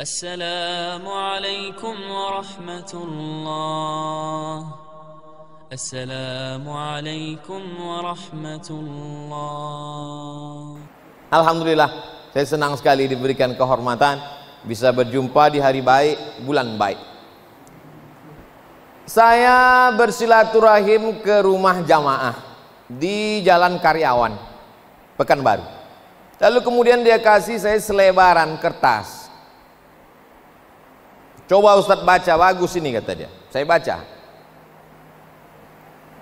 Assalamualaikum warahmatullah. Assalamualaikum warahmatullah. Alhamdulillah, saya senang sekali diberikan kehormatan bisa berjumpa di hari baik, bulan baik. Saya bersilaturahim ke rumah jamaah di Jalan Karyawan, Pekanbaru. Lalu kemudian dia kasih saya selebaran kertas. Coba Ustadz baca, bagus ini kata dia. Saya baca.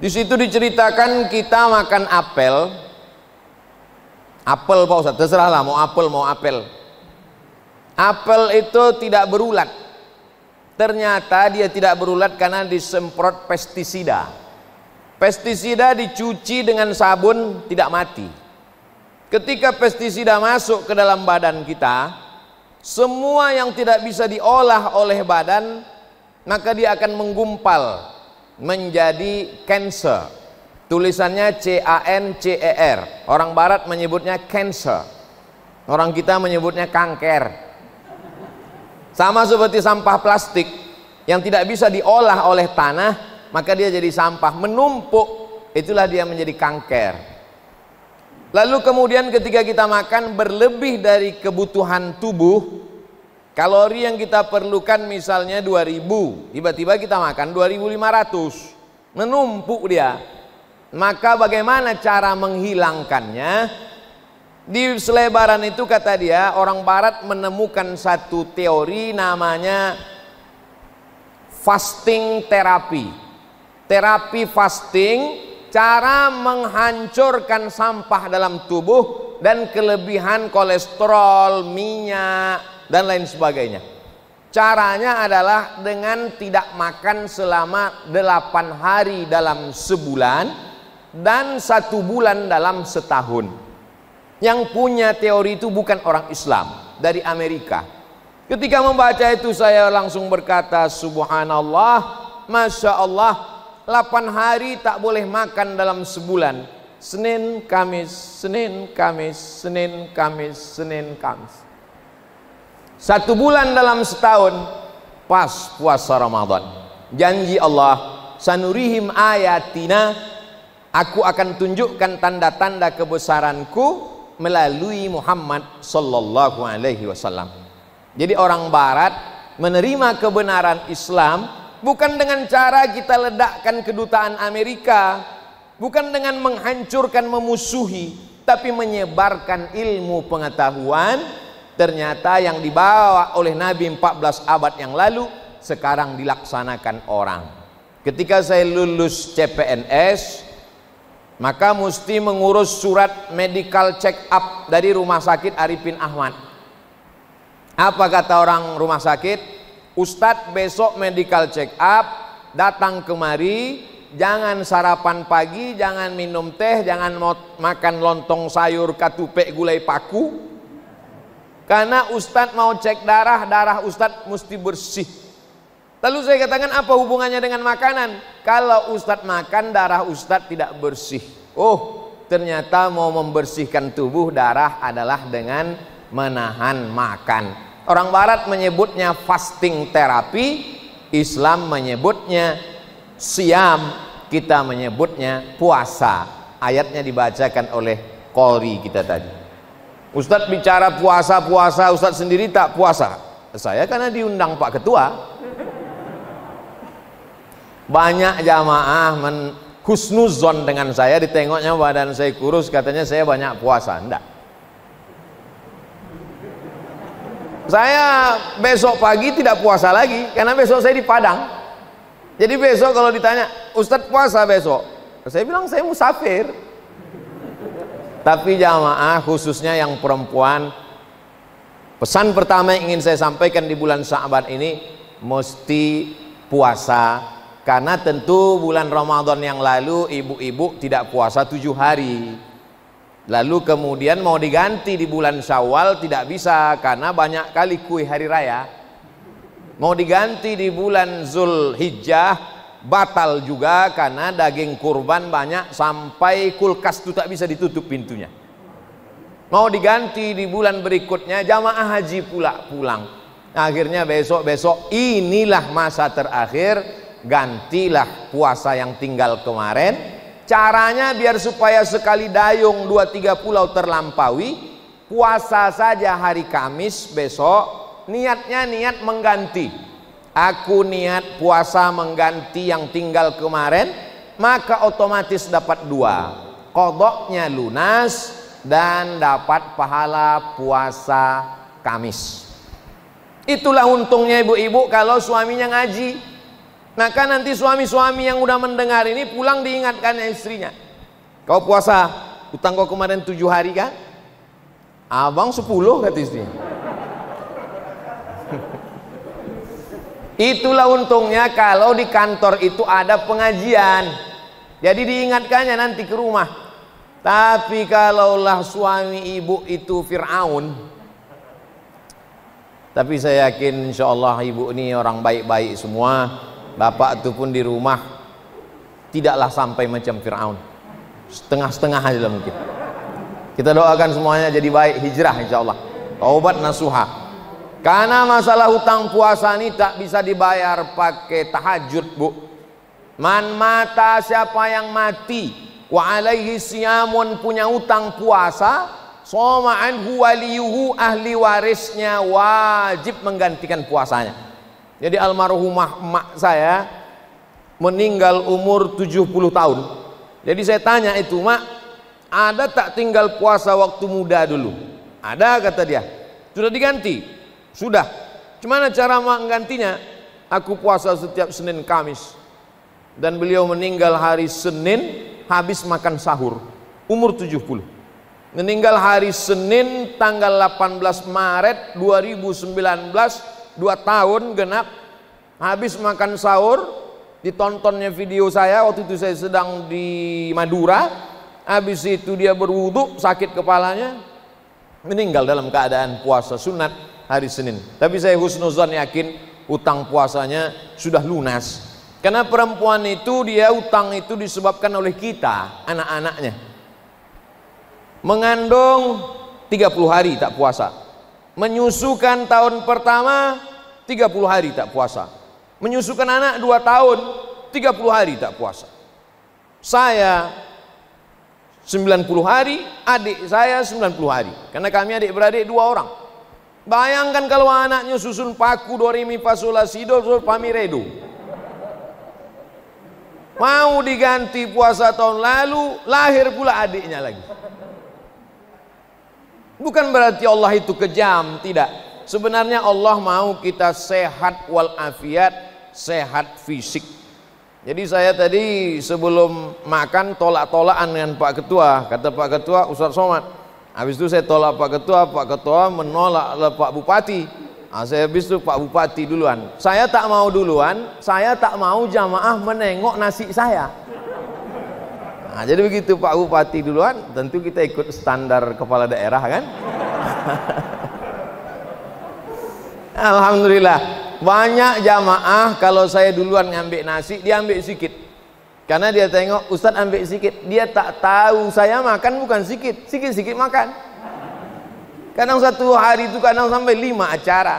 Di situ diceritakan kita makan apel. Apel Pak Ustadz, terserahlah mau apel mau apel. Apel itu tidak berulat. Ternyata dia tidak berulat karena disemprot pestisida. Pestisida dicuci dengan sabun tidak mati. Ketika pestisida masuk ke dalam badan kita, semua yang tidak bisa diolah oleh badan, maka dia akan menggumpal menjadi cancer. Tulisannya C-A-N-C-E-R. Orang barat menyebutnya cancer, orang kita menyebutnya kanker. Sama seperti sampah plastik yang tidak bisa diolah oleh tanah, maka dia jadi sampah, menumpuk, itulah dia menjadi kanker. Lalu kemudian ketika kita makan berlebih dari kebutuhan tubuh, kalori yang kita perlukan misalnya 2000, tiba-tiba kita makan 2500, menumpuk dia. Maka bagaimana cara menghilangkannya? Di selebaran itu kata dia, orang barat menemukan satu teori namanya fasting terapi. Terapi fasting, cara menghancurkan sampah dalam tubuh dan kelebihan kolesterol, minyak, dan lain sebagainya. Caranya adalah dengan tidak makan selama 8 hari dalam sebulan dan 1 bulan dalam setahun. Yang punya teori itu bukan orang Islam, dari Amerika. Ketika membaca itu saya langsung berkata, subhanallah, masya Allah, 8 hari tak boleh makan dalam sebulan. Senin, Kamis, Senin, Kamis, Senin, Kamis, Senin, Kamis. 1 bulan dalam setahun pas puasa Ramadan. Janji Allah, sanurihim ayatina, aku akan tunjukkan tanda-tanda kebesaranku melalui Muhammad sallallahu alaihi wasallam. Jadi orang barat menerima kebenaran Islam bukan dengan cara kita ledakkan kedutaan Amerika, bukan dengan menghancurkan, memusuhi, tapi menyebarkan ilmu pengetahuan. Ternyata yang dibawa oleh Nabi 14 abad yang lalu sekarang dilaksanakan orang. Ketika saya lulus CPNS, maka mesti mengurus surat medical check up dari Rumah Sakit Arifin Ahmad. Apa kata orang rumah sakit? Ustadz, besok medical check up, datang kemari, jangan sarapan pagi, jangan minum teh, jangan makan lontong sayur katupek gulai paku, karena Ustadz mau cek darah, darah Ustadz mesti bersih. Lalu saya katakan, apa hubungannya dengan makanan? Kalau Ustadz makan, darah Ustadz tidak bersih. Oh, ternyata mau membersihkan tubuh darah adalah dengan menahan makan. Orang barat menyebutnya fasting terapi, Islam menyebutnya siam, kita menyebutnya puasa. Ayatnya dibacakan oleh qori kita tadi. Ustadz bicara puasa-puasa, Ustadz sendiri tak puasa. Saya karena diundang Pak Ketua. Banyak jamaah husnuzon dengan saya, ditengoknya badan saya kurus, katanya saya banyak puasa. Enggak. Saya besok pagi tidak puasa lagi karena besok saya di Padang. Jadi besok kalau ditanya, Ustadz puasa besok, saya bilang saya musafir. Tapi jamaah khususnya yang perempuan, pesan pertama yang ingin saya sampaikan di bulan Sya'ban ini, mesti puasa. Karena tentu bulan Ramadan yang lalu ibu-ibu tidak puasa 7 hari. Lalu kemudian mau diganti di bulan Syawal tidak bisa karena banyak kali kuih hari raya. Mau diganti di bulan Zulhijjah batal juga karena daging kurban banyak sampai kulkas itu tak bisa ditutup pintunya. Mau diganti di bulan berikutnya, jamaah haji pula pulang. Akhirnya besok-besok inilah masa terakhir, gantilah puasa yang tinggal kemarin. Caranya biar supaya sekali dayung 2-3 pulau terlampaui, puasa saja hari Kamis besok, niatnya niat mengganti. Aku niat puasa mengganti yang tinggal kemarin, maka otomatis dapat 2, qadoknya lunas dan dapat pahala puasa Kamis. Itulah untungnya ibu-ibu kalau suaminya ngaji. Nah kan nanti suami-suami yang udah mendengar ini pulang diingatkan istrinya, kau puasa, utang kau kemarin 7 hari kan? Abang 10 kata istrinya. Itulah untungnya kalau di kantor itu ada pengajian, jadi diingatkannya nanti ke rumah. Tapi kalaulah suami ibu itu Fir'aun, tapi saya yakin insya Allah ibu ini orang baik-baik semua. Bapak itu pun di rumah tidaklah sampai macam Fir'aun, setengah-setengah aja lah mungkin. Kita doakan semuanya jadi baik, hijrah insya Allah, taubat nasuha. Karena masalah hutang puasa ini tak bisa dibayar pakai tahajud, bu. Man mata, siapa yang mati, wa alaihi siyamun, punya hutang puasa, soma anhu waliyuhu, ahli warisnya wajib menggantikan puasanya. Jadi almarhumah emak saya meninggal umur 70 tahun. Jadi saya tanya itu, mak, ada tak tinggal puasa waktu muda dulu? Ada, kata dia. Sudah diganti? Sudah. Gimana cara menggantinya? Aku puasa setiap Senin Kamis. Dan beliau meninggal hari Senin habis makan sahur, umur 70. Meninggal hari Senin tanggal 18 Maret 2019, 2 tahun genap, habis makan sahur. Ditontonnya video saya waktu itu saya sedang di Madura. Habis itu dia berwudu, sakit kepalanya, meninggal dalam keadaan puasa sunat hari Senin. Tapi saya husnuzan yakin utang puasanya sudah lunas. Karena perempuan itu dia utang itu disebabkan oleh kita, anak-anaknya. Mengandung 30 hari tak puasa, menyusukan tahun pertama 30 hari tak puasa, menyusukan anak 2 tahun 30 hari tak puasa. Saya 90 hari, adik saya 90 hari, karena kami adik-beradik 2 orang. Bayangkan kalau anaknya susun paku, do re mi fa sol la si do fa mi re do. Mau diganti puasa tahun lalu, lahir pula adiknya lagi. Bukan berarti Allah itu kejam, tidak. Sebenarnya Allah mau kita sehat walafiat, sehat fisik. Jadi saya tadi sebelum makan tolak-tolakan dengan Pak Ketua. Kata Pak Ketua, Ustaz Somad. Habis itu saya tolak Pak Ketua menolak Pak Bupati. Saya habis itu Pak Bupati duluan. Saya tak mau duluan, saya tak mau jamaah menengok nasi saya. Nah, jadi begitu Pak Bupati duluan, tentu kita ikut standar kepala daerah kan. Alhamdulillah banyak jamaah kalau saya duluan ngambil nasi, dia ambil sedikit. Karena dia tengok Ustaz ambil sedikit, dia tak tahu saya makan bukan sedikit, sedikit makan. Kadang satu hari itu kadang sampai 5 acara,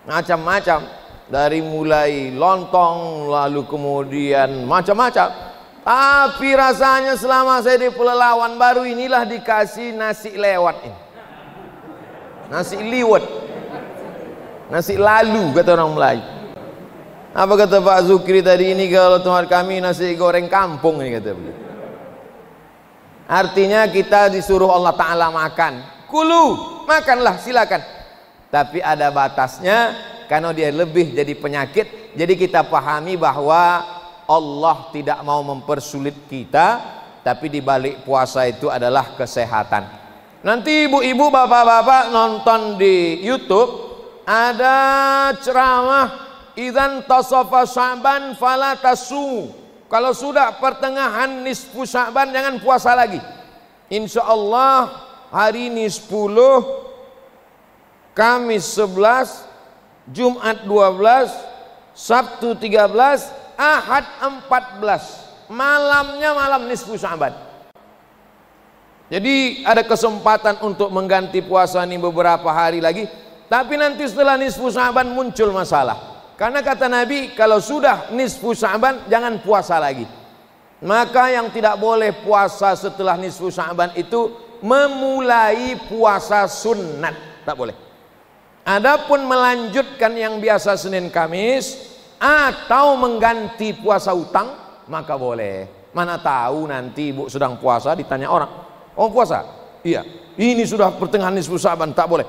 macam-macam, dari mulai lontong lalu kemudian macam-macam. Tapi rasanya selama saya di Pelalawan baru inilah dikasih nasi lewat ini, nasi liwet, nasi lalu kata orang Melayu. Apa kata Pak Zukri tadi, ini kalau tempat kami nasi goreng kampung ini kata begitu. Artinya kita disuruh Allah Ta'ala makan, kulu, makanlah silakan, tapi ada batasnya karena dia lebih jadi penyakit. Jadi kita pahami bahwa Allah tidak mau mempersulit kita, tapi di balik puasa itu adalah kesehatan. Nanti ibu-ibu, bapak-bapak nonton di YouTube, ada ceramah idzan tasafa Sya'ban fala tasumu. Kalau sudah pertengahan nisfu Sya'ban jangan puasa lagi. Insya Allah hari ini 10, Kamis 11, Jumat 12, Sabtu 13, Ahad 14, malamnya malam nisfu Sya'ban. Jadi ada kesempatan untuk mengganti puasa ini beberapa hari lagi. Tapi nanti setelah nisfu Sya'ban muncul masalah. Karena kata Nabi, kalau sudah nisfu Sya'ban jangan puasa lagi. Maka yang tidak boleh puasa setelah nisfu Sya'ban itu memulai puasa sunat, tak boleh. Adapun melanjutkan yang biasa Senin Kamis atau mengganti puasa utang, maka boleh. Mana tahu nanti ibu sedang puasa ditanya orang, "Oh puasa?" "Iya." "Ini sudah pertengahan nisfu Sya'ban, tak boleh."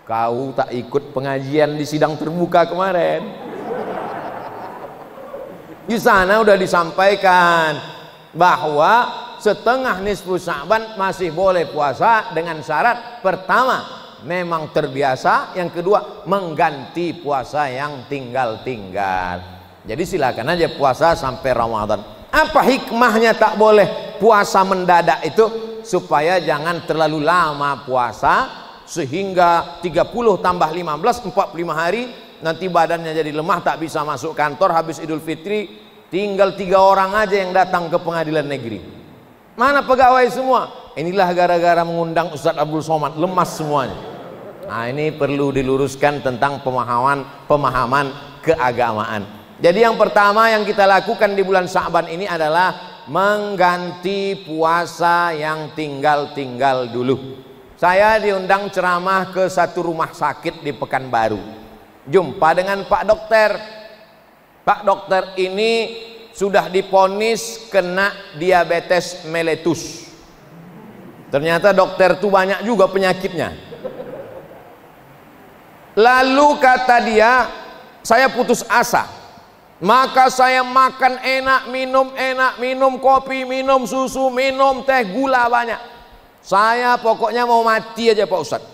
Kau tak ikut pengajian di sidang terbuka kemarin. Di sana udah disampaikan bahwa setengah nisfu Sya'ban masih boleh puasa dengan syarat pertama memang terbiasa, yang kedua mengganti puasa yang tinggal-tinggal. Jadi silakan aja puasa sampai Ramadan. Apa hikmahnya tak boleh puasa mendadak itu? Supaya jangan terlalu lama puasa, sehingga 30 tambah 15, 45 hari, nanti badannya jadi lemah, tak bisa masuk kantor. Habis Idul Fitri tinggal 3 orang aja yang datang ke pengadilan negeri. Mana pegawai semua? Inilah gara-gara mengundang Ustadz Abdul Somad, lemas semuanya. Nah, ini perlu diluruskan tentang pemahaman keagamaan. Jadi yang pertama yang kita lakukan di bulan Sya'ban ini adalah mengganti puasa yang tinggal-tinggal dulu. Saya diundang ceramah ke satu rumah sakit di Pekanbaru. Jumpa dengan Pak Dokter. Pak Dokter ini sudah divonis kena diabetes mellitus. Ternyata dokter itu banyak juga penyakitnya. Lalu kata dia, saya putus asa. Maka saya makan enak, minum kopi, minum susu, minum teh, gula banyak. Saya pokoknya mau mati aja Pak Ustadz.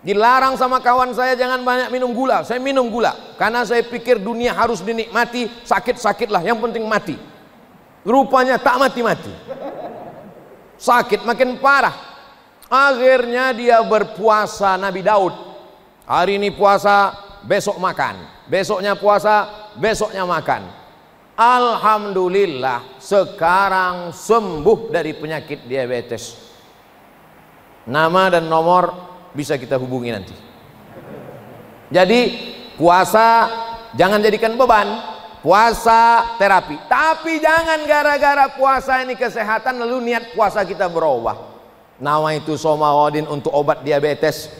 Dilarang sama kawan saya jangan banyak minum gula. Saya minum gula karena saya pikir dunia harus dinikmati, sakit-sakitlah, yang penting mati. Rupanya tak mati-mati. Sakit makin parah. Akhirnya dia berpuasa Nabi Daud. Hari ini puasa, besok makan. Besoknya puasa, besoknya makan. Alhamdulillah sekarang sembuh dari penyakit diabetes. Nama dan nomor bisa kita hubungi nanti. Jadi puasa jangan jadikan beban, puasa terapi. Tapi jangan gara-gara puasa ini kesehatan lalu niat puasa kita berubah. Nama itu somawadin untuk obat diabetes.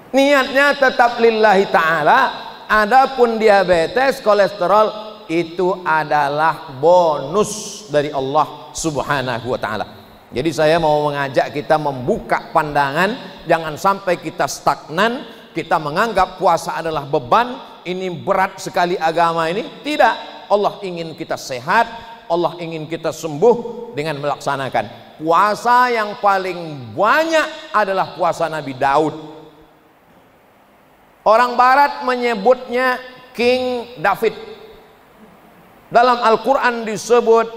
Niatnya tetap lillahi ta'ala. Adapun diabetes, kolesterol itu adalah bonus dari Allah subhanahu wa ta'ala. Jadi saya mau mengajak kita membuka pandangan. Jangan sampai kita stagnan, kita menganggap puasa adalah beban, ini berat sekali agama ini. Tidak, Allah ingin kita sehat, Allah ingin kita sembuh dengan melaksanakan. Puasa yang paling banyak adalah puasa Nabi Daud. Orang barat menyebutnya King David. Dalam Al-Quran disebut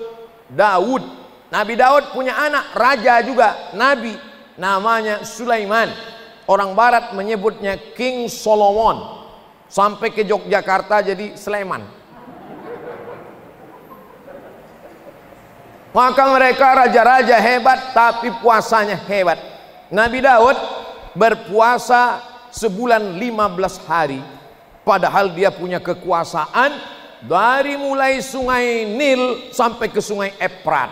Daud. Nabi Daud punya anak, raja juga, nabi, namanya Sulaiman. Orang barat menyebutnya King Solomon. Sampai ke Yogyakarta jadi Sleman. Maka mereka raja-raja hebat, tapi puasanya hebat. Nabi Daud berpuasa sebulan 15 hari, padahal dia punya kekuasaan dari mulai sungai Nil sampai ke sungai Efrat.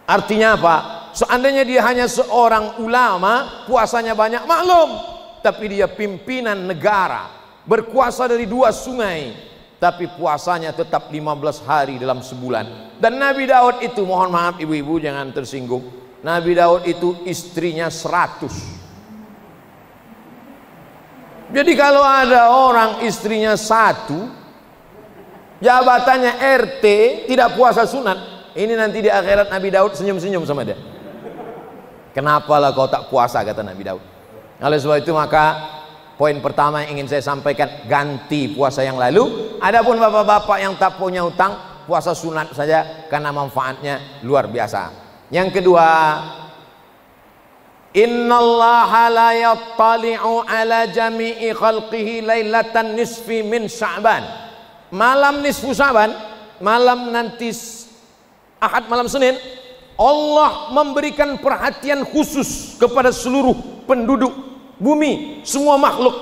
Artinya apa? Seandainya dia hanya seorang ulama, puasanya banyak, maklum. Tapi dia pimpinan negara, berkuasa dari 2 sungai, tapi puasanya tetap 15 hari dalam sebulan. Dan Nabi Daud itu, mohon maaf ibu-ibu jangan tersinggung, Nabi Daud itu istrinya 100. Jadi kalau ada orang istrinya 1, jabatannya RT, tidak puasa sunat, ini nanti di akhirat Nabi Daud senyum-senyum sama dia. Kenapalah kau tak puasa, kata Nabi Daud. Oleh sebab itu maka poin pertama yang ingin saya sampaikan, ganti puasa yang lalu. Adapun bapak-bapak yang tak punya utang, puasa sunat saja karena manfaatnya luar biasa. Yang kedua, innallaha la yattali'u ala jami'i khalqihi lailatan nisfi min Sya'ban. malam nisfu Sya'ban, malam nanti Ahad malam Senin, Allah memberikan perhatian khusus kepada seluruh penduduk bumi, semua makhluk.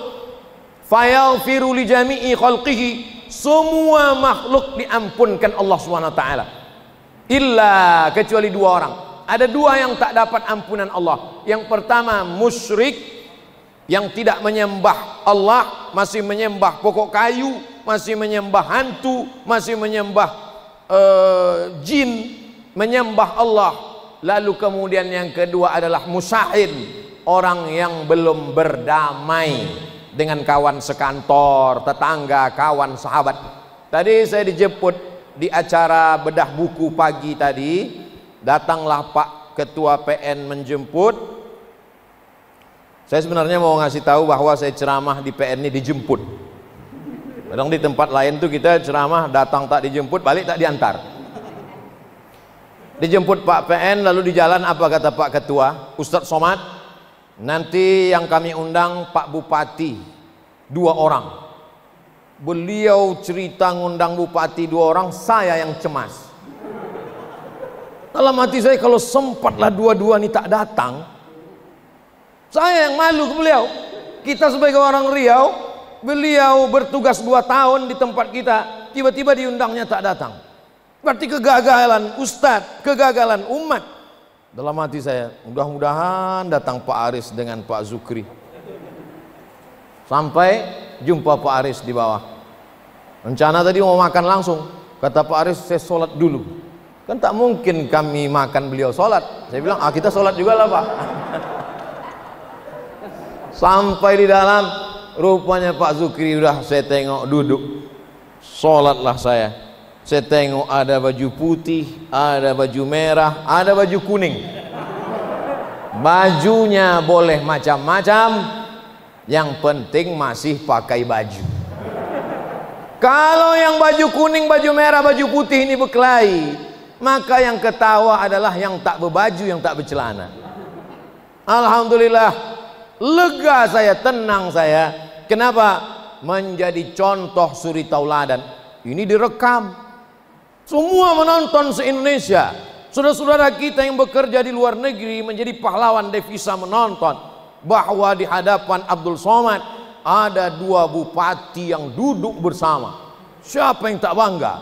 Fayaghfiru li jami'i khalqihi, semua makhluk diampunkan Allah SWT. Illa, kecuali dua orang. Ada dua yang tak dapat ampunan Allah. Yang pertama musyrik, yang tidak menyembah Allah, masih menyembah pokok kayu, masih menyembah hantu, masih menyembah jin, menyembah Allah. Lalu kemudian yang kedua adalah musyahid, orang yang belum berdamai dengan kawan sekantor, tetangga, kawan, sahabat. Tadi saya dijemput di acara bedah buku pagi tadi, datanglah Pak Ketua PN menjemput. Saya sebenarnya mau ngasih tahu bahwa saya ceramah di PN ini dijemput. Kadang di tempat lain tuh kita ceramah datang tak dijemput, balik tak diantar. Dijemput Pak PN, lalu di jalan apa kata Pak Ketua? Ustadz Somad, nanti yang kami undang Pak Bupati 2 orang. Beliau cerita ngundang Bupati 2 orang, saya yang cemas. Dalam hati saya, kalau sempatlah dua-dua ini tak datang, saya yang malu ke beliau. Kita sebagai orang Riau, beliau bertugas 2 tahun di tempat kita, tiba-tiba diundangnya tak datang. Berarti kegagalan Ustadz, kegagalan umat. Dalam hati saya, mudah-mudahan datang Pak Aris dengan Pak Zukri. Sampai jumpa Pak Aris di bawah. Rencana tadi mau makan langsung. Kata Pak Aris, saya sholat dulu. Kan tak mungkin kami makan beliau sholat. Saya bilang, kita sholat juga lah Pak. Sampai di dalam, rupanya Pak Zukri udah saya tengok duduk. Sholatlah saya. Saya tengok ada baju putih, ada baju merah, ada baju kuning. Bajunya boleh macam-macam, yang penting masih pakai baju. Kalau yang baju kuning, baju merah, baju putih ini berkelahi, maka yang ketawa adalah yang tak berbaju, yang tak bercelana. Alhamdulillah, lega saya, tenang saya. Kenapa? Menjadi contoh suri tauladan. Ini direkam, semua menonton se-Indonesia. Saudara-saudara kita yang bekerja di luar negeri menjadi pahlawan devisa menonton bahwa di hadapan Abdul Somad ada 2 bupati yang duduk bersama. Siapa yang tak bangga?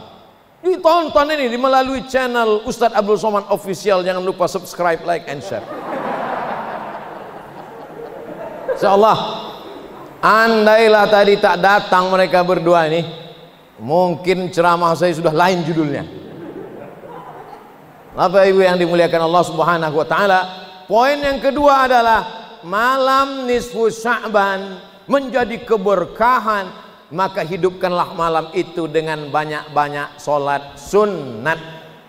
Ditonton ini melalui channel Ustadz Abdul Somad Official. Jangan lupa subscribe, like, and share. Insyaallah, andailah tadi tak datang mereka berdua ini, mungkin ceramah saya sudah lain judulnya. Bapak Ibu yang dimuliakan Allah Subhanahu wa taala, poin yang kedua adalah malam nisfu Sya'ban menjadi keberkahan, maka hidupkanlah malam itu dengan banyak-banyak sholat sunnat.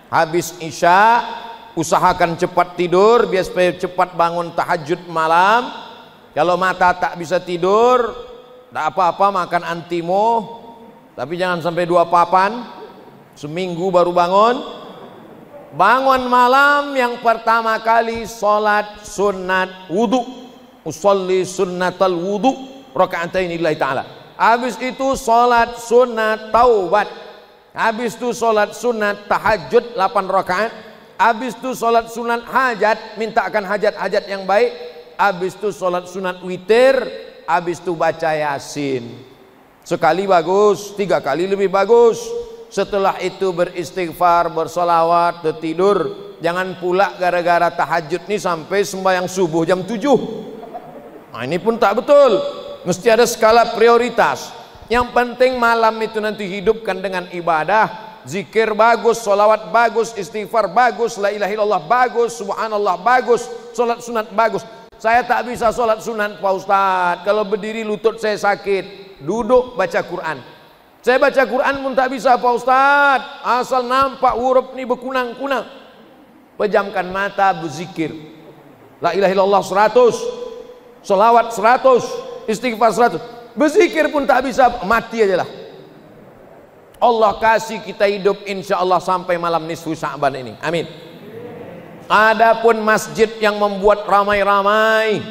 Habis Isya usahakan cepat tidur biar supaya cepat bangun tahajud malam. Kalau mata tak bisa tidur, tak apa-apa makan antimo, tapi jangan sampai 2 papan, seminggu baru bangun. Bangun malam yang pertama kali sholat sunat wudu, usolli sunnatal wudu raka'atain lillahi ta'ala. Habis itu sholat sunat taubat. Habis itu sholat sunat tahajud 8 rakaat. Habis itu sholat sunat hajat, mintakan hajat-hajat yang baik. Habis itu sholat sunat witir. Habis itu baca Yasin. Sekali bagus, 3 kali lebih bagus. Setelah itu beristighfar, bersolawat, tertidur. Jangan pula gara-gara tahajud nih sampai sembahyang subuh jam 7. Nah, ini pun tak betul. Mesti ada skala prioritas. Yang penting malam itu nanti hidupkan dengan ibadah. Zikir bagus, solawat bagus, istighfar bagus, la ilaha illallah bagus, subhanallah bagus, solat sunat bagus. Saya tak bisa solat sunat Pak Ustadz, kalau berdiri lutut saya sakit. Duduk baca Quran. Saya baca Quran pun tak bisa Pak Ustadz, asal nampak huruf ini berkunang-kunang. Pejamkan mata, berzikir, la ilaha illallah 100, solawat 100, istighfar 100. Berzikir pun tak bisa, mati aja lah. Allah kasih kita hidup insya Allah sampai malam nisfu Sya'ban ini, amin. Adapun masjid yang membuat ramai-ramai,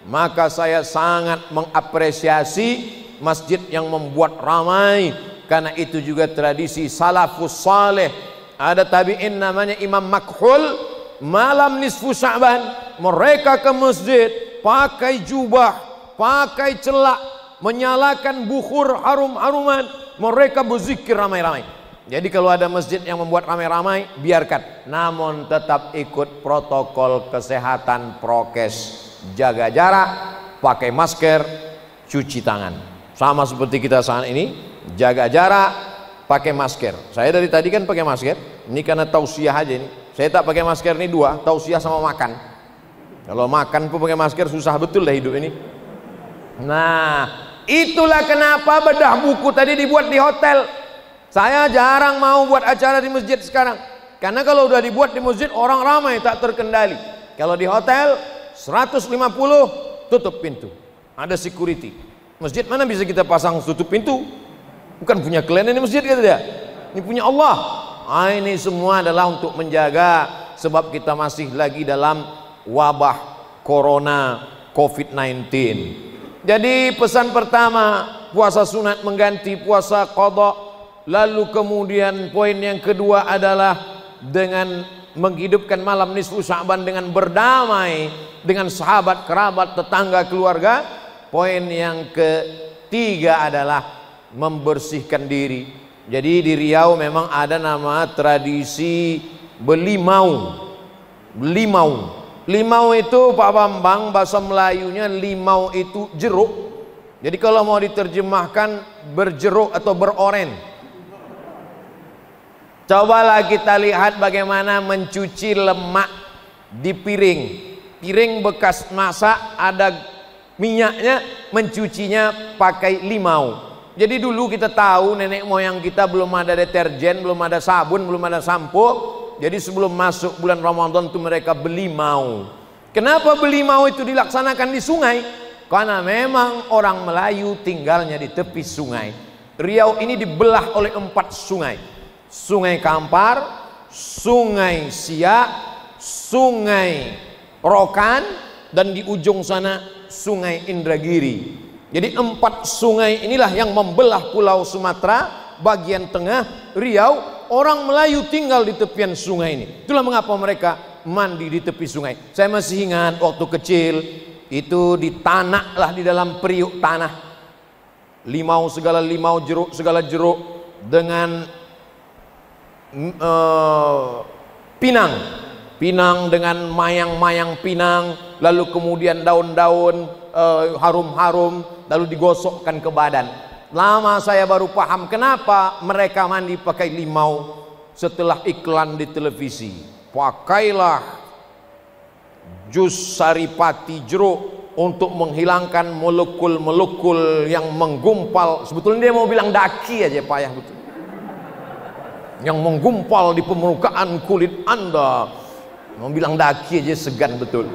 maka saya sangat mengapresiasi masjid yang membuat ramai, karena itu juga tradisi salafus saleh. Ada tabi'in namanya Imam Makhul, malam nisfu Sya'ban mereka ke masjid pakai jubah, pakai celak, menyalakan bukhur harum-haruman, mereka berzikir ramai-ramai. Jadi kalau ada masjid yang membuat ramai-ramai, biarkan, namun tetap ikut protokol kesehatan, prokes, jaga jarak, pakai masker, cuci tangan. Sama seperti kita saat ini, jaga jarak, pakai masker. Saya dari tadi kan pakai masker. Ini karena tausiah aja ini. Saya tak pakai masker ini dua, tausiah sama makan. Kalau makan pun pakai masker susah betul lah hidup ini. Nah, itulah kenapa bedah buku tadi dibuat di hotel. Saya jarang mau buat acara di masjid sekarang. Karena kalau udah dibuat di masjid orang ramai tak terkendali. Kalau di hotel 150 tutup pintu. Ada security. Masjid mana bisa kita pasang tutup pintu? Bukan punya kalian ini masjid kata dia. Ini punya Allah. Ini semua adalah untuk menjaga, sebab kita masih lagi dalam wabah corona COVID-19. Jadi pesan pertama, puasa sunat mengganti puasa qadha. Lalu kemudian poin yang kedua adalah dengan menghidupkan malam nisfu Sya'ban dengan berdamai dengan sahabat, kerabat, tetangga, keluarga. Poin yang ketiga adalah membersihkan diri. Jadi di Riau memang ada nama tradisi belimau. Limau itu Pak Bambang, bahasa Melayunya limau itu jeruk. Jadi kalau mau diterjemahkan berjeruk atau beroren. Cobalah kita lihat bagaimana mencuci lemak di piring. Piring bekas masak ada minyaknya, mencucinya pakai limau. Jadi dulu kita tahu nenek moyang kita belum ada deterjen, belum ada sabun, belum ada sampo. Jadi sebelum masuk bulan Ramadan itu mereka belimau. Kenapa belimau itu dilaksanakan di sungai? Karena memang orang Melayu tinggalnya di tepi sungai. Riau ini dibelah oleh 4 sungai. Sungai Kampar, Sungai Siak, Sungai Rokan, dan di ujung sana Sungai Indragiri. Jadi 4 sungai inilah yang membelah pulau Sumatera bagian tengah Riau. Orang Melayu tinggal di tepian sungai ini. Itulah mengapa mereka mandi di tepi sungai. Saya masih ingat waktu kecil itu di tanah lah, di dalam periuk tanah. Limau segala limau, jeruk segala jeruk, dengan pinang dengan mayang-mayang pinang, lalu kemudian daun-daun harum-harum, lalu digosokkan ke badan. Lama saya baru paham kenapa mereka mandi pakai limau setelah iklan di televisi. Pakailah jus saripati jeruk untuk menghilangkan molekul-molekul yang menggumpal. Sebetulnya dia mau bilang daki aja, payah betul. Yang menggumpal di permukaan kulit Anda. Mau bilang daki aja segan betul.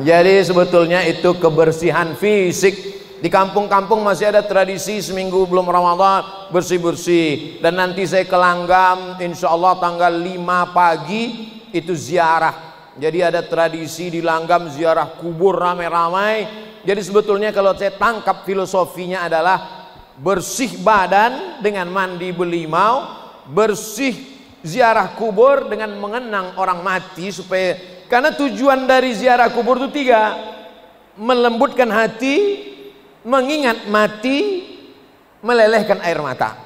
Jadi sebetulnya itu kebersihan fisik. Di kampung-kampung masih ada tradisi seminggu belum Ramadan bersih-bersih. Dan nanti saya ke Langgam insya Allah tanggal 5 pagi itu ziarah. Jadi ada tradisi di Langgam ziarah kubur ramai-ramai. Jadi sebetulnya kalau saya tangkap filosofinya adalah bersih badan dengan mandi belimau, bersih ziarah kubur dengan mengenang orang mati, supaya karena tujuan dari ziarah kubur itu 3: melembutkan hati, mengingat mati, melelehkan air mata.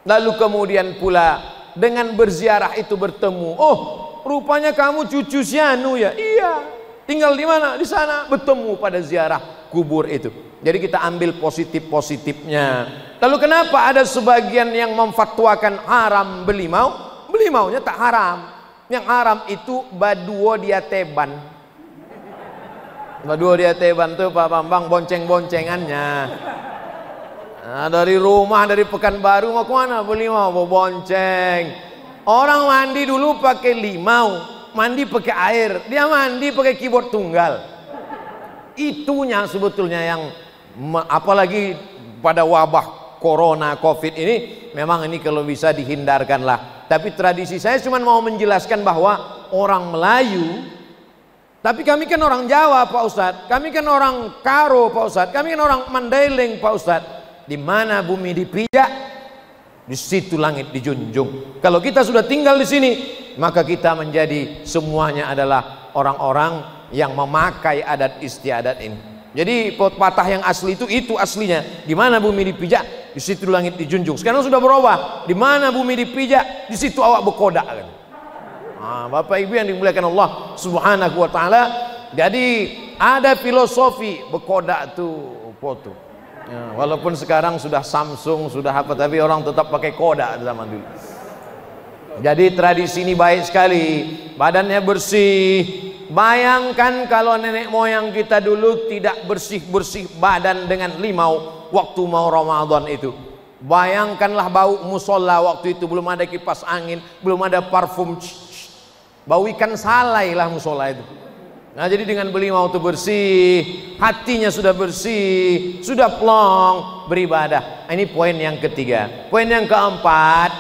Lalu kemudian pula dengan berziarah itu bertemu, oh rupanya kamu cucu si Anu ya, iya, tinggal di mana? Di sana. Bertemu pada ziarah kubur itu. Jadi kita ambil positif-positifnya. Lalu kenapa ada sebagian yang memfatwakan haram belimau? Belimaunya tak haram. Yang haram itu baduo diateban. Baduo diateban tuh Pak Bambang bonceng-boncengannya. Nah, dari rumah, dari Pekanbaru mau kemana? Belimau, mau bonceng. Orang mandi dulu pakai limau, mandi pakai air, dia mandi pakai keyboard tunggal. Itunya sebetulnya yang apalagi pada wabah corona covid ini, memang ini kalau bisa dihindarkan lah. Tapi tradisi saya cuma mau menjelaskan bahwa orang Melayu, tapi kami kan orang Jawa Pak Ustadz, kami kan orang Karo Pak Ustadz, kami kan orang Mandailing Pak Ustadz. Di mana bumi dipijak, Di situ langit dijunjung. Kalau kita sudah tinggal di sini, maka kita menjadi semuanya adalah orang-orang yang memakai adat istiadat ini. Jadi pepatah yang asli itu aslinya. Di mana bumi dipijak, di situ langit dijunjung. Sekarang sudah berubah. Di mana bumi dipijak, di situ awak berkodak. Bapak Ibu yang dimuliakan Allah Subhanahu wa taala. Jadi ada filosofi berkodak tuh foto. Ya, walaupun sekarang sudah Samsung, sudah apa, tapi orang tetap pakai kodak zaman dulu. Jadi tradisi ini baik sekali, badannya bersih. Bayangkan kalau nenek moyang kita dulu tidak bersih-bersih badan dengan limau waktu mau Ramadan itu. Bayangkanlah bau musola waktu itu, belum ada kipas angin, belum ada parfum. Bau ikan salai lah musola itu. Nah, jadi dengan belimau itu bersih, hatinya sudah bersih, sudah plong beribadah. Ini poin yang ketiga. Poin yang keempat,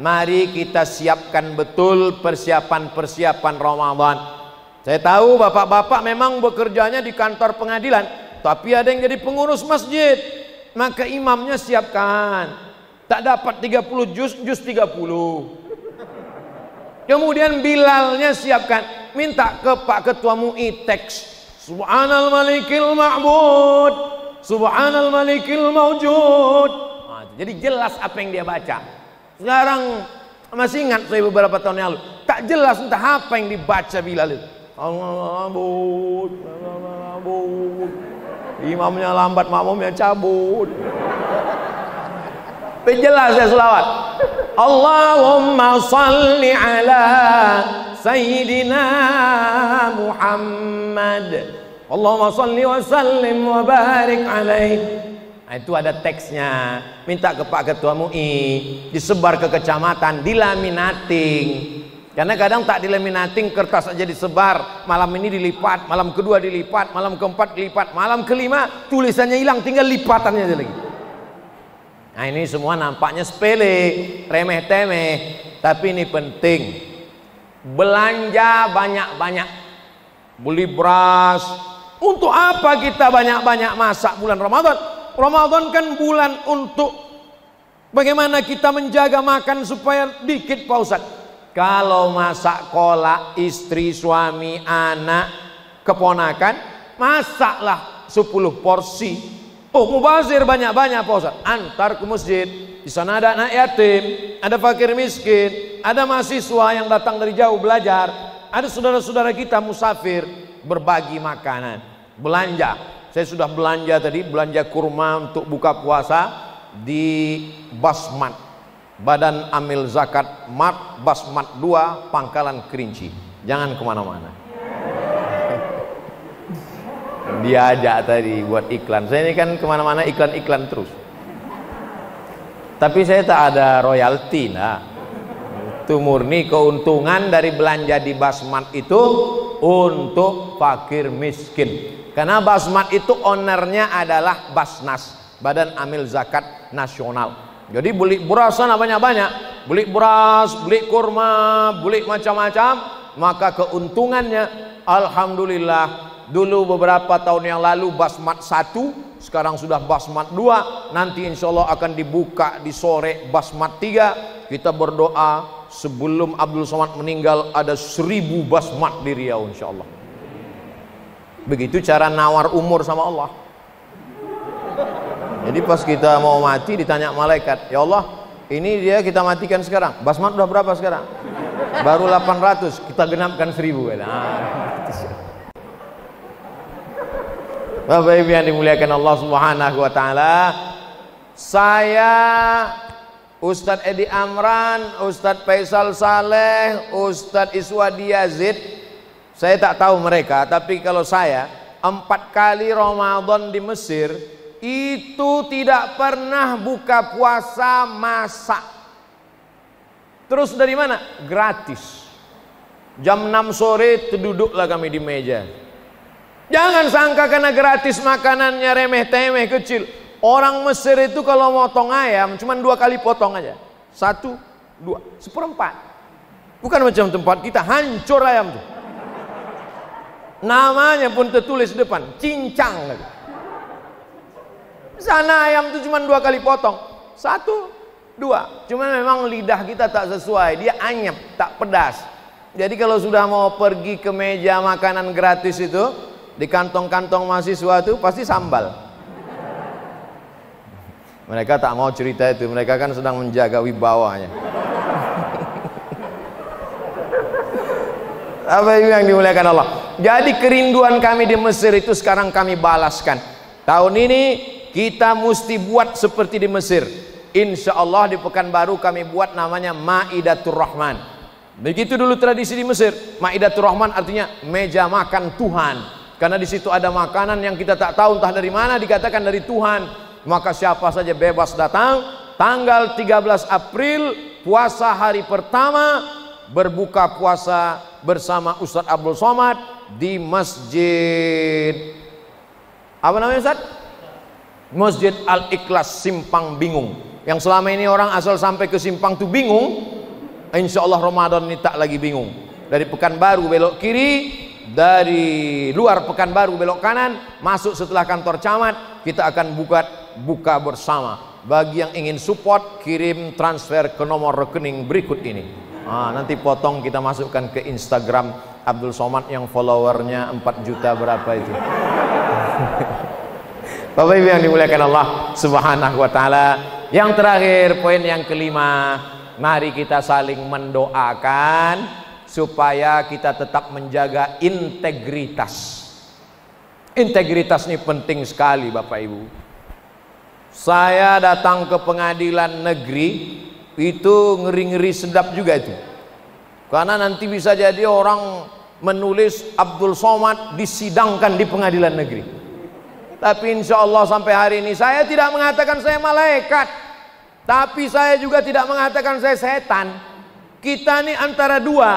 mari kita siapkan betul persiapan-persiapan Ramadan. Saya tahu bapak-bapak memang bekerjanya di kantor pengadilan, tapi ada yang jadi pengurus masjid. Maka imamnya siapkan. Tak dapat 30 juz 30. Kemudian Bilalnya siapkan. Minta ke Pak Ketua MUI teks Subhanal Malikil Ma'bud, Subhanal Malikil Mawjud. Jadi jelas apa yang dia baca. Sekarang masih ingat saya beberapa tahun yang lalu, tak jelas entah apa yang dibaca Bilal itu. Allah Ma'bud, Allah Ma'bud. Imamnya lambat, makmumnya cabut. Jelas ya selawat. Allahumma salli ala Sayyidina Muhammad. Allahumma salli wa sallim wa barik alaih. Nah, itu ada teksnya. Minta ke Pak Ketua MUI, disebar ke kecamatan, dilaminating. Karena kadang tak dilaminating, kertas aja disebar. Malam ini dilipat, malam kedua dilipat, malam keempat dilipat, malam kelima tulisannya hilang, tinggal lipatannya aja lagi. Nah, ini semua nampaknya sepele, remeh-temeh, tapi ini penting. Belanja banyak-banyak, beli beras. Untuk apa kita banyak-banyak masak bulan Ramadan? Ramadan kan bulan untuk bagaimana kita menjaga makan supaya dikit, Pak Ustadz. Kalau masak kolak, istri, suami, anak, keponakan, masaklah 10 porsi. Oh, mubazir banyak-banyak Pak Ustadz. Antar ke masjid. Di sana ada anak yatim, ada fakir miskin, ada mahasiswa yang datang dari jauh belajar, ada saudara-saudara kita musafir, berbagi makanan, belanja. Saya sudah belanja tadi, belanja kurma untuk buka puasa di Basmat, Badan Amil Zakat Mart Basmat 2 Pangkalan Kerinci. Jangan kemana-mana. Diajak tadi buat iklan. Saya ini kan kemana-mana iklan-iklan terus. Tapi saya tak ada royalti, nah. Itu murni keuntungan dari belanja di Basmat itu untuk fakir miskin. Karena Basmat itu ownernya adalah Basnas, Badan Amil Zakat Nasional. Jadi beli beras sana banyak-banyak, beli beras, beli kurma, beli macam-macam, maka keuntungannya alhamdulillah. Dulu beberapa tahun yang lalu Basmat 1, sekarang sudah Basmat 2, nanti insya Allah akan dibuka di sore Basmat 3. Kita berdoa sebelum Abdul Somad meninggal ada 1000 Basmat di Riau insya Allah. Begitu cara nawar umur sama Allah. Jadi pas kita mau mati ditanya malaikat, ya Allah ini dia kita matikan sekarang, Basmat udah berapa sekarang? Baru 800, kita genapkan 1000. Bapak Ibu yang dimuliakan Allah Subhanahu wa taala, saya Ustadz Edi Amran, Ustadz Faisal Saleh, Ustadz Iswadi Yazid, saya tak tahu mereka, tapi kalau saya 4 kali Ramadan di Mesir itu tidak pernah buka puasa masak. Terus dari mana? Gratis. Jam 6 sore duduklah kami di meja. Jangan sangka karena gratis makanannya remeh-temeh kecil. Orang Mesir itu kalau motong ayam cuma 2 kali potong aja. 1, 2, 1/4. Bukan macam tempat kita hancur ayam tuh. Namanya pun tertulis di depan, cincang lagi. Sana ayam tuh cuma 2 kali potong. 1, Dua. Cuma memang lidah kita tak sesuai, dia anyep, tak pedas. Jadi kalau sudah mau pergi ke meja makanan gratis itu, di kantong-kantong mahasiswa itu pasti sambal. Mereka tak mau cerita itu, mereka kan sedang menjaga wibawanya. Apa yang dimuliakan Allah. Jadi kerinduan kami di Mesir itu sekarang kami balaskan. Tahun ini kita mesti buat seperti di Mesir. Insya Allah di Pekanbaru kami buat namanya Maidatur Rahman. Begitu dulu tradisi di Mesir. Maidatur Rahman artinya meja makan Tuhan. Karena di situ ada makanan yang kita tak tahu entah dari mana, dikatakan dari Tuhan. Maka siapa saja bebas datang. Tanggal 13 April puasa hari pertama, berbuka puasa bersama Ustadz Abdul Somad di Masjid apa namanya Ustadz? Masjid Al-Ikhlas Simpang Bingung. Yang selama ini orang asal sampai ke Simpang tuh bingung, insya Allah Ramadan ini tak lagi bingung. Dari Pekanbaru belok kiri, dari luar Pekanbaru belok kanan, masuk setelah kantor camat, kita akan buka bersama. Bagi yang ingin support, kirim transfer ke nomor rekening berikut ini. Nanti potong kita masukkan ke Instagram Abdul Somad yang followernya 4 juta berapa itu. Bapak Ibu yang dimuliakan Allah Subhanahu wa taala. Yang terakhir, poin yang kelima, mari kita saling mendoakan supaya kita tetap menjaga integritas. Integritas ini penting sekali Bapak Ibu. Saya datang ke pengadilan negeri itu ngeri-ngeri sedap juga itu, karena nanti bisa jadi orang menulis Abdul Somad disidangkan di pengadilan negeri. Tapi insya Allah sampai hari ini saya tidak mengatakan saya malaikat, tapi saya juga tidak mengatakan saya setan. Kita ini antara dua,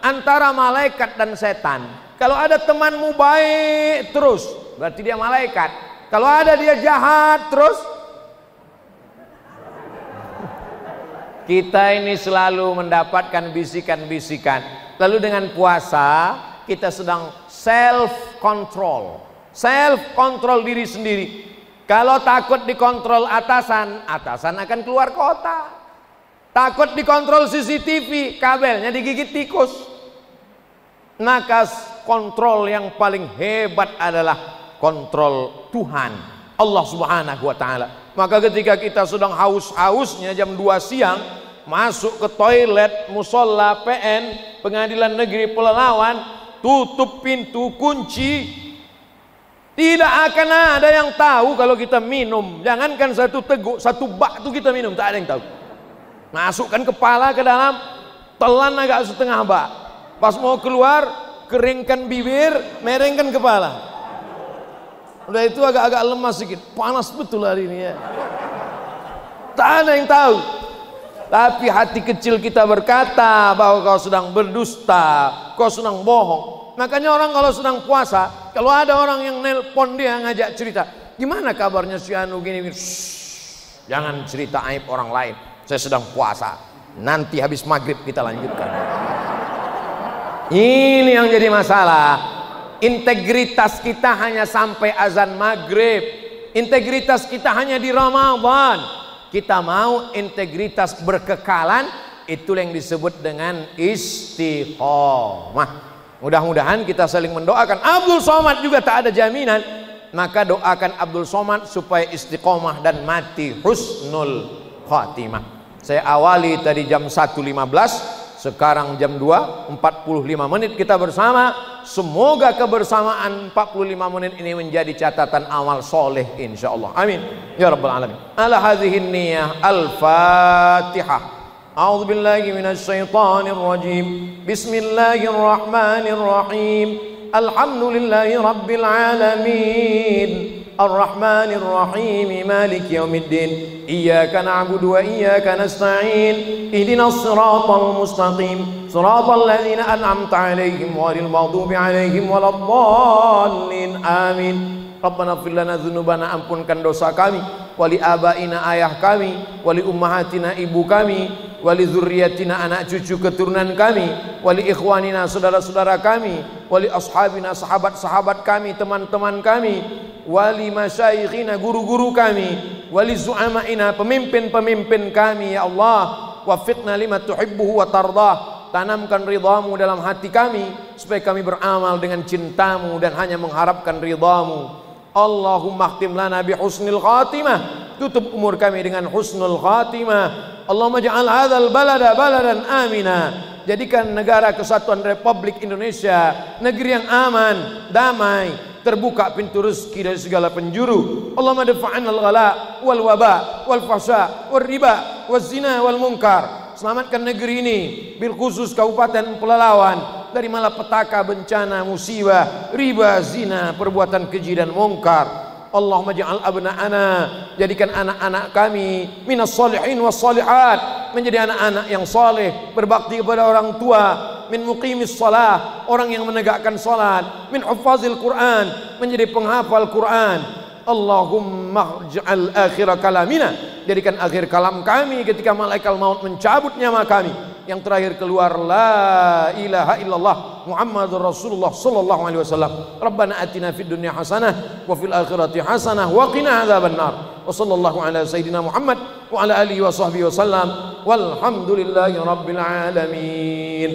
antara malaikat dan setan. Kalau ada temanmu baik terus, berarti dia malaikat. Kalau ada dia jahat terus, kita ini selalu mendapatkan bisikan-bisikan. Lalu dengan puasa kita sedang self control diri sendiri. Kalau takut dikontrol atasan akan keluar kota. Takut dikontrol CCTV, kabelnya digigit tikus. Maka kontrol yang paling hebat adalah kontrol Tuhan, Allah Subhanahu wa taala. Maka ketika kita sedang haus-hausnya jam 2 siang, masuk ke toilet musola PN Pengadilan Negeri Pelalawan, tutup pintu, kunci, tidak akan ada yang tahu kalau kita minum. Jangankan satu teguk, satu bak itu kita minum, tak ada yang tahu. Masukkan kepala ke dalam, telan agak setengah bak, pas mau keluar keringkan bibir, merengkan kepala. Udah itu agak-agak lemas sedikit, panas betul hari ini ya. Tak ada yang tahu. Tapi hati kecil kita berkata bahwa kau sedang berdusta, kau sedang bohong. Makanya orang kalau sedang puasa, kalau ada orang yang nelpon dia ngajak cerita, gimana kabarnya si Anu gini, jangan cerita aib orang lain. Saya sedang puasa. Nanti habis maghrib kita lanjutkan. Ini yang jadi masalah. Integritas kita hanya sampai azan maghrib. Integritas kita hanya di Ramadan. Kita mau integritas berkekalan, itu yang disebut dengan istiqomah. Mudah-mudahan kita saling mendoakan. Abdul Somad juga tak ada jaminan, maka doakan Abdul Somad supaya istiqomah dan mati husnul khatimah. Saya awali tadi jam 1.15, sekarang jam 2.45 menit kita bersama. Semoga kebersamaan 45 menit ini menjadi catatan amal soleh insyaallah. Amin ya rabbal alamin. Ala hadhihi niyyah al-Fatihah. A'udzu billahi minasy syaithanir rajim. Bismillahirrahmanirrahim. Alhamdulillahi rabbil alamin. Ar-Rahmanir Rahim. Maliki yaumiddin. Iyyaka na'budu wa iyyaka nasta'in. Ihdinas siratal mustaqim. Siratal ladzina an'amta 'alaihim ghairil maghdubi 'alaihim waladdallin. Amin. Rabbana ighfir lana dzunubana, ampunkan dosa kami, wali abaina ayah kami, wali ummahatina ibu kami, wali dzurriyyatina anak cucu keturunan kami, wali ikhwanina saudara-saudara kami, wali ashabina sahabat-sahabat kami, teman-teman kami, wali masyayikhina guru-guru kami, wali zu'ama'ina, pemimpin-pemimpin kami ya Allah. Wafiqna lima tuhibbuhu wa tardah, tanamkan ridhamu dalam hati kami supaya kami beramal dengan cintamu dan hanya mengharapkan ridhamu. Allahumma khtim lana bi husnil khatimah, tutup umur kami dengan husnul khatimah. Allahumma ja'al hadzal balada baladan amina, jadikan negara kesatuan Republik Indonesia negeri yang aman, damai, terbuka pintu rezeki dari segala penjuru. Allahumma dafa'anal ghala wal waba wal fahsya wal riba wal zina wal munkar. Selamatkan negeri ini, bil khusus Kabupaten Pelalawan, dari malapetaka, bencana, musibah, riba, zina, perbuatan keji dan mungkar. Allahumma ja'al abna'ana, jadikan anak-anak kami minas solihin was solihat, menjadi anak-anak yang soleh, berbakti kepada orang tua, min muqimis salah, orang yang menegakkan salat, min hufazil Quran, menjadi penghafal Quran. Allahumma ja'al akhir kalamina, jadikan akhir kalam kami ketika malaikat maut mencabut nyawa kami, yang terakhir keluar la ilaha illallah Muhammadur Rasulullah sallallahu alaihi wasallam. Rabbana atina fid dunya hasanah wa fil akhirati hasanah wa qina adzabannar. Wa sallallahu ala sayidina Muhammad wa ala alihi wa sahbihi wasallam. Walhamdulillahi rabbil alamin.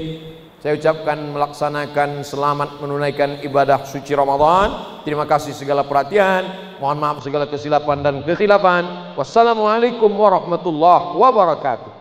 Saya ucapkan melaksanakan selamat menunaikan ibadah suci Ramadan. Terima kasih segala perhatian. Mohon maaf segala kesilapan dan kekhilafan. Wassalamualaikum warahmatullahi wabarakatuh.